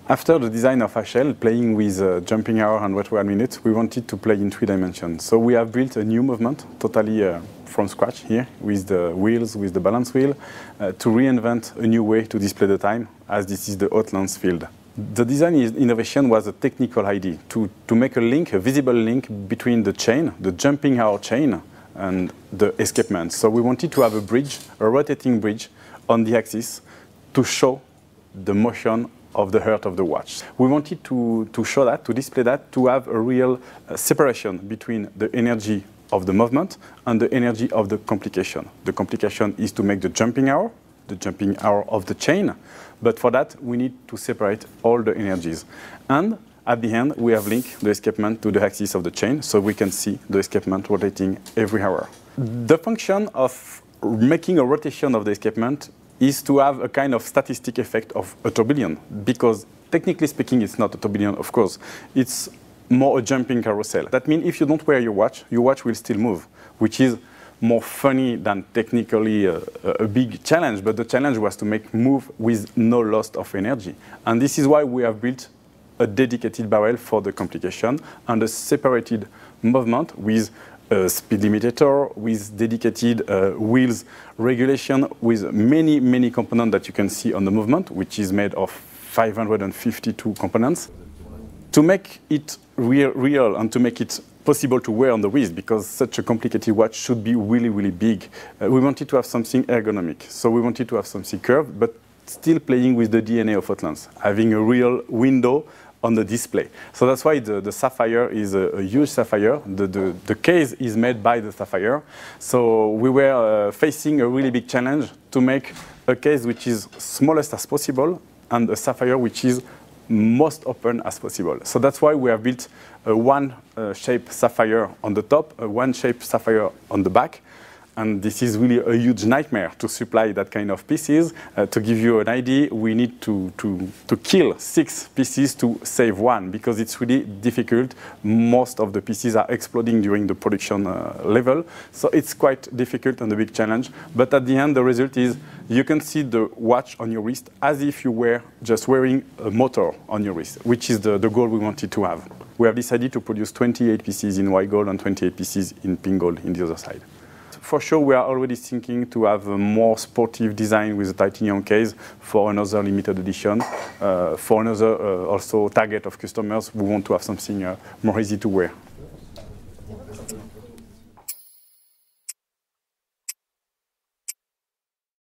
After the design of HL, playing with jumping hour and rotary 1 minute, we wanted to play in 3 dimensions. So we have built a new movement, totally from scratch here, with the wheels, with the balance wheel, to reinvent a new way to display the time, as this is the Outlands field. The design innovation was a technical idea, to make a link, a visible link between the chain, the jumping hour chain, and the escapement. So we wanted to have a bridge, a rotating bridge, on the axis to show the motion of the heart of the watch. We wanted to show that, to display that, to have a real separation between the energy of the movement and the energy of the complication. The complication is to make the jumping hour of the chain, but for that we need to separate all the energies. And at the end we have linked the escapement to the axis of the chain, so we can see the escapement rotating every hour. The function of making a rotation of the escapement is to have a kind of statistic effect of a tourbillon, because technically speaking it's not a tourbillon, of course, it's more a jumping carousel. That means if you don't wear your watch will still move, which is more funny than technically a big challenge, but the challenge was to make move with no loss of energy. And this is why we have built a dedicated barrel for the complication and a separated movement with a speed limiter, with dedicated wheels regulation, with many components that you can see on the movement, which is made of 552 components. To make it real and to make it possible to wear on the wrist, because such a complicated watch should be really big, we wanted to have something ergonomic. So we wanted to have something curved, but still playing with the DNA of Outlands, having a real window on the display. So that's why the Sapphire is a huge Sapphire. The case is made by the Sapphire. So we were facing a really big challenge to make a case which is smallest as possible and a Sapphire which is most open as possible. So that's why we have built a one-shape Sapphire on the top, a one-shape Sapphire on the back. And this is really a huge nightmare to supply that kind of pieces. To give you an idea, we need to kill 6 pieces to save 1, because it's really difficult. Most of the pieces are exploding during the production level. So it's quite difficult and a big challenge. But at the end, the result is you can see the watch on your wrist as if you were just wearing a motor on your wrist, which is the goal we wanted to have. We have decided to produce 28 pieces in white gold and 28 pieces in pink gold in the other side. For sure, we are already thinking to have a more sportive design with a titanium case for another limited edition, for another also target of customers who want to have something more easy to wear.